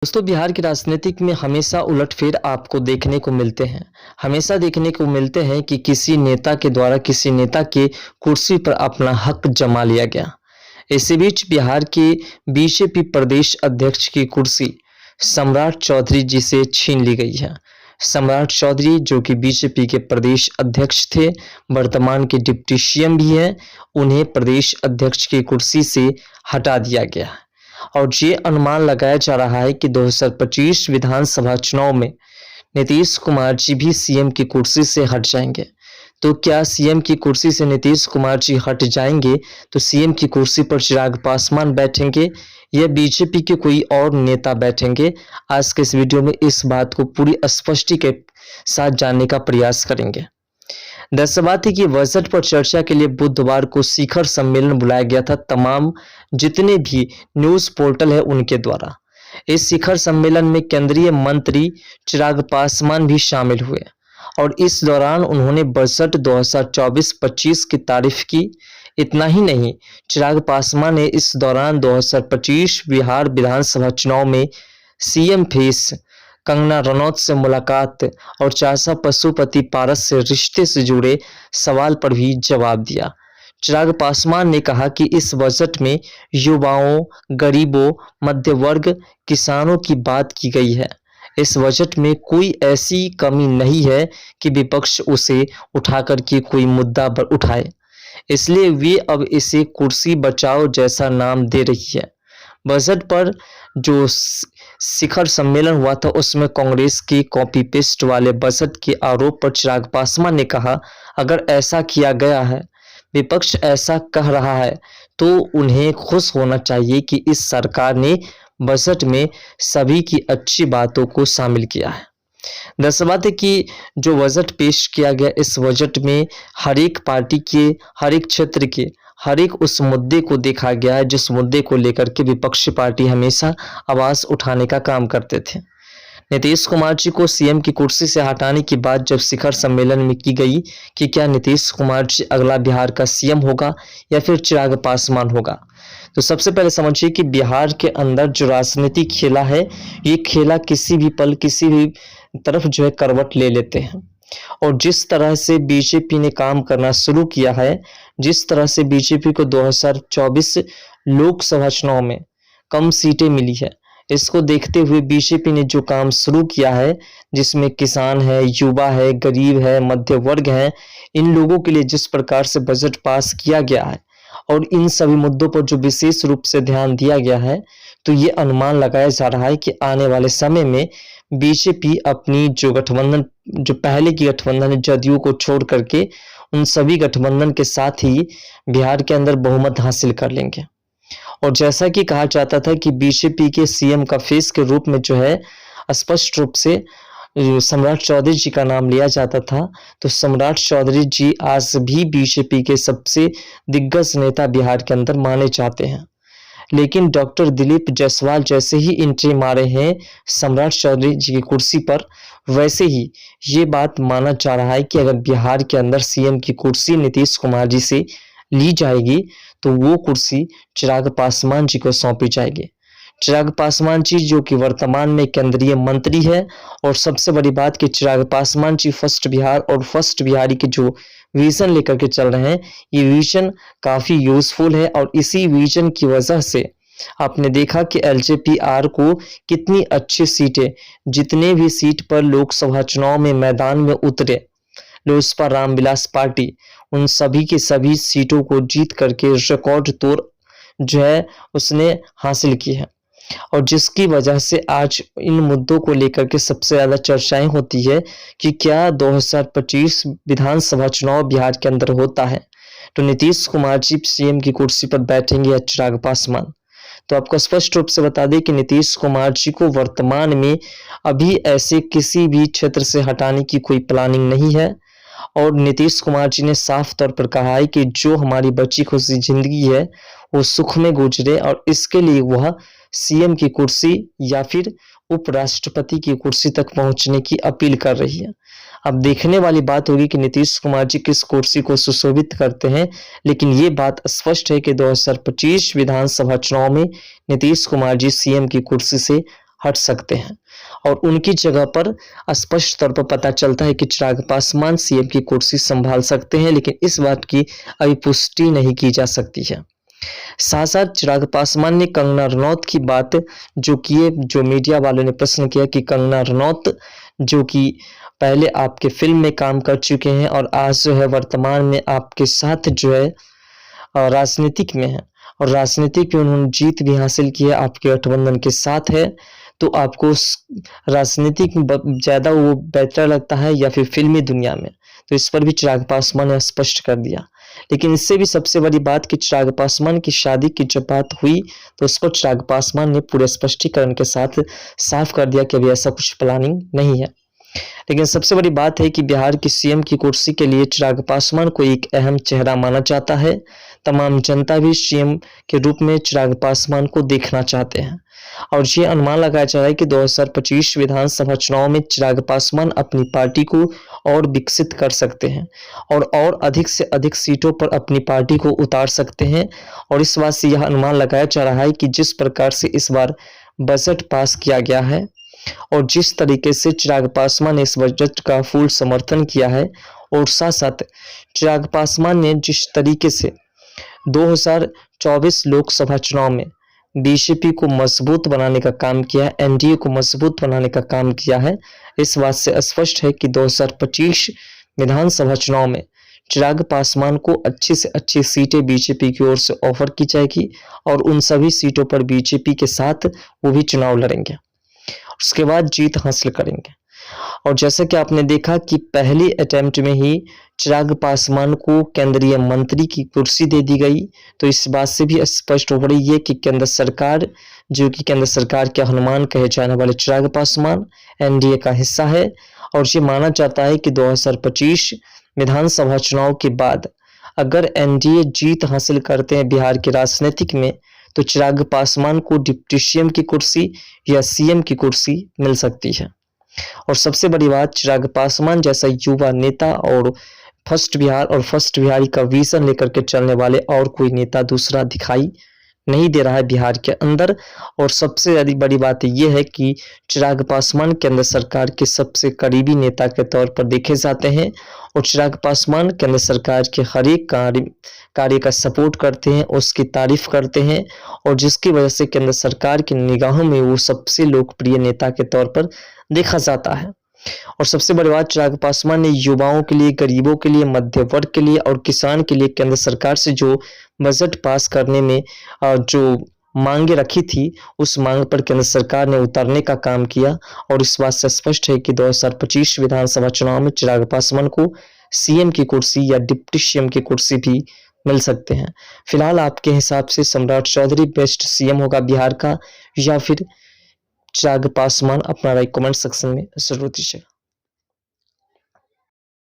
दोस्तों, बिहार की राजनीतिक में हमेशा उलटफेर आपको देखने को मिलते हैं। हमेशा देखने को मिलते हैं कि किसी नेता के द्वारा किसी नेता के कुर्सी पर अपना हक जमा लिया गया। इसी बीच बिहार के बीजेपी प्रदेश अध्यक्ष की कुर्सी सम्राट चौधरी जी से छीन ली गई है। सम्राट चौधरी जो कि बीजेपी के प्रदेश अध्यक्ष थे, वर्तमान के डिप्टी सीएम भी हैं, उन्हें प्रदेश अध्यक्ष की कुर्सी से हटा दिया गया है। और ये अनुमान लगाया जा रहा है कि 2025 विधानसभा चुनाव में नीतीश कुमार जी भी सीएम की कुर्सी से हट जाएंगे। तो क्या सीएम की कुर्सी से नीतीश कुमार जी हट जाएंगे तो सीएम की कुर्सी पर चिराग पासवान बैठेंगे या बीजेपी के कोई और नेता बैठेंगे? आज के इस वीडियो में इस बात को पूरी स्पष्टि के साथ जानने का प्रयास करेंगे। दरअसल बात है कि बजट पर चर्चा के लिए बुधवार को शिखर सम्मेलन बुलाया गया था तमाम जितने भी न्यूज पोर्टल है उनके द्वारा। इस शिखर सम्मेलन में केंद्रीय मंत्री चिराग पासवान भी शामिल हुए और इस दौरान उन्होंने बजट 2024-25 की तारीफ की। इतना ही नहीं, चिराग पासवान ने इस दौरान 2025 बिहार विधानसभा चुनाव में सीएम फेस कंगना रनौत से मुलाकात और चाचा पशुपति पारस से रिश्ते से जुड़े सवाल पर भी जवाब दिया। चिराग पासवान ने कहा कि इस बजट में युवाओं, गरीबों, मध्य वर्ग, किसानों की बात की गई है। इस बजट में कोई ऐसी कमी नहीं है कि विपक्ष उसे उठाकर के कोई मुद्दा पर उठाए, इसलिए वे अब इसे कुर्सी बचाओ जैसा नाम दे रही है। बजट पर जो शिखर सम्मेलन हुआ था उसमें कांग्रेस की कॉपी पेस्ट वाले बजट के आरोप पर चिराग पासवान ने कहा, अगर ऐसा किया गया है, विपक्ष ऐसा कह रहा है, तो उन्हें खुश होना चाहिए कि इस सरकार ने बजट में सभी की अच्छी बातों को शामिल किया है। दरअसल बात है कि जो बजट पेश किया गया, इस बजट में हर एक पार्टी के, हर एक क्षेत्र के, हर एक उस मुद्दे को देखा गया है जिस मुद्दे को लेकर के विपक्षी पार्टी हमेशा आवाज उठाने का काम करते थे। नीतीश कुमार जी को सीएम की कुर्सी से हटाने की बात जब शिखर सम्मेलन में की गई कि क्या नीतीश कुमार जी अगला बिहार का सीएम होगा या फिर चिराग पासवान होगा, तो सबसे पहले समझिए कि बिहार के अंदर जो राजनीति खेला है, ये खेला किसी भी पल किसी भी तरफ जो है करवट ले लेते हैं। और जिस तरह से बीजेपी ने काम करना शुरू किया है, जिस तरह से बीजेपी को 2024 लोकसभा चुनाव में कम सीटें मिली है, इसको देखते हुए बीजेपी ने जो काम शुरू किया है, जिसमें किसान है, युवा है, गरीब है, मध्य वर्ग है, इन लोगों के लिए जिस प्रकार से बजट पास किया गया है और इन सभी मुद्दों पर जो विशेष रूप से ध्यान दिया गया है, तो ये अनुमान लगाया जा रहा है कि आने वाले समय में बीजेपी अपनी जो गठबंधन, जो पहले की गठबंधन है जदयू को छोड़ करके, उन सभी गठबंधन के साथ ही बिहार के अंदर बहुमत हासिल कर लेंगे। और जैसा कि कहा जाता था कि बीजेपी के सीएम का फेस के रूप में जो है स्पष्ट रूप से सम्राट चौधरी जी का नाम लिया जाता था, तो सम्राट चौधरी जी आज भी बीजेपी के सबसे दिग्गज नेता बिहार के अंदर माने जाते हैं। लेकिन डॉक्टर दिलीप जायसवाल जैसे ही एंट्री मारे हैं सम्राट चौधरी जी की कुर्सी पर, वैसे ही ये बात माना जा रहा है कि अगर बिहार के अंदर सीएम की कुर्सी नीतीश कुमार जी से ली जाएगी तो वो कुर्सी चिराग पासवान जी को सौंपी जाएगी। चिराग पासवान जी जो कि वर्तमान में केंद्रीय मंत्री है, और सबसे बड़ी बात कि चिराग पासवान जी फर्स्ट बिहार और फर्स्ट बिहारी के जो विजन लेकर के चल रहे हैं, ये विजन काफी यूजफुल है। और इसी विजन की वजह से आपने देखा कि एलजेपीआर को कितनी अच्छी सीटें, जितने भी सीट पर लोकसभा चुनाव में मैदान में उतरे लोजपा रामविलास पार्टी, उन सभी की सभी सीटों को जीत करके रिकॉर्ड तोड़ जो है उसने हासिल की है। और जिसकी वजह से आज इन मुद्दों को लेकर के सबसे ज्यादा चर्चाएं होती है कि क्या 2025 विधानसभा चुनाव बिहार के अंदर होता है तो नीतीश कुमार जी सीएम की कुर्सी पर बैठेंगे या चिराग पासवान। तो आपको स्पष्ट रूप से बता दें कि नीतीश कुमार जी को वर्तमान में अभी ऐसे किसी भी क्षेत्र से हटाने की कोई प्लानिंग नहीं है। और नीतीश कुमार जी ने साफ तौर पर कहा है कि जो हमारी बची खुशी जिंदगी है वो सुख में गुजरे, और इसके लिए वह सीएम की कुर्सी या फिर उपराष्ट्रपति की कुर्सी तक पहुंचने की अपील कर रही है। अब देखने वाली बात होगी कि नीतीश कुमार जी किस कुर्सी को सुशोभित करते हैं, लेकिन ये बात स्पष्ट है कि 2025 विधानसभा चुनाव में नीतीश कुमार जी सीएम की कुर्सी से हट सकते हैं और उनकी जगह पर स्पष्ट तौर पर पता चलता है कि चिराग पासवान सीएम की कुर्सी संभाल सकते हैं, लेकिन इस बात की अभी पुष्टि नहीं की जा सकती है। साथ साथ चिराग पासवान ने कंगना रनौत की बात जो किए, जो मीडिया वालों ने प्रश्न किया कि कंगना रनौत जो कि पहले आपके फिल्म में काम कर चुके हैं और आज जो है वर्तमान में आपके साथ जो है राजनीतिक में है और राजनीतिक में उन्होंने जीत भी हासिल की है, आपके गठबंधन के साथ है, तो आपको राजनीतिक में ज़्यादा वो बेहतर लगता है या फिर फिल्मी दुनिया में? तो इस पर भी चिराग पासवान ने स्पष्ट कर दिया। लेकिन इससे भी सबसे बड़ी बात कि चिराग पासवान की शादी की जब बात हुई तो उस पर चिराग पासवान ने पूरे स्पष्टीकरण के साथ साफ कर दिया कि अभी ऐसा कुछ प्लानिंग नहीं है। लेकिन सबसे बड़ी बात है कि बिहार की सीएम की कुर्सी के लिए चिराग पासवान को एक अहम चेहरा माना जाता है। तमाम जनता भी सीएम के रूप में चिराग पासवान को देखना चाहते हैं और ये अनुमान लगाया जा रहा है कि 2025 विधानसभा चुनाव में चिराग पासवान अपनी पार्टी को और विकसित कर सकते हैं और अधिक से अधिक सीटों पर अपनी पार्टी को उतार सकते हैं। और इस बात से यह अनुमान लगाया जा रहा है कि जिस प्रकार से इस बार बजट पास किया गया है और जिस तरीके से चिराग पासवान ने इस बजट का फुल समर्थन किया है और साथ साथ चिराग पासवान ने जिस तरीके से 2024 लोकसभा चुनाव में बीजेपी को मजबूत बनाने का काम किया है, एनडीए को मजबूत बनाने का काम किया है, इस बात से स्पष्ट है कि 2025 विधानसभा चुनाव में चिराग पासवान को अच्छी से अच्छी सीटें बीजेपी की ओर से ऑफर की जाएगी और उन सभी सीटों पर बीजेपी के साथ वो भी चुनाव लड़ेंगे, उसके बाद जीत हासिल करेंगे। और जैसा कि आपने देखा कि पहले अटेम्प्ट में ही चिराग पासवान को केंद्रीय मंत्री की कुर्सी दे दी गई, तो इस बात से भी स्पष्ट हो रही है कि केंद्र सरकार जो कि केंद्र सरकार के हनुमान कहे जाने वाले चिराग पासवान एनडीए का हिस्सा है और ये माना जाता है कि 2025 विधानसभा चुनाव के बाद अगर एनडीए जीत हासिल करते हैं बिहार के राजनीतिक में तो चिराग पासवान को डिप्टी सीएम की कुर्सी या सीएम की कुर्सी मिल सकती है। और सबसे बड़ी बात, चिराग पासवान जैसा युवा नेता और फर्स्ट बिहार और फर्स्ट बिहारी का विजन लेकर के चलने वाले और कोई नेता दूसरा दिखाई नहीं दे रहा है बिहार के अंदर। और सबसे बड़ी बात यह है कि चिराग पासवान केंद्र सरकार के सबसे करीबी नेता के तौर पर देखे जाते हैं और चिराग पासवान केंद्र सरकार के हर एक कार्य का सपोर्ट करते हैं, उसकी तारीफ करते हैं और जिसकी वजह से केंद्र सरकार की निगाहों में वो सबसे लोकप्रिय नेता के तौर पर देखा जाता है। और सबसे बड़ी बात, चिराग पासवान ने युवाओं के लिए, गरीबों के लिए, मध्य वर्ग के लिए और किसान के लिए केंद्र सरकार से जो बजट पास करने में जो मांगे रखी थी उस मांग पर केंद्र सरकार ने उतारने का काम किया और इस बात से स्पष्ट है कि 2025 विधानसभा चुनाव में चिराग पासवान को सीएम की कुर्सी या डिप्टी सीएम की कुर्सी भी मिल सकते हैं। फिलहाल आपके हिसाब से सम्राट चौधरी बेस्ट सीएम होगा बिहार का या फिर चिराग पासवान? अपना राय कमेंट सेक्शन में जरूर दीजिएगा।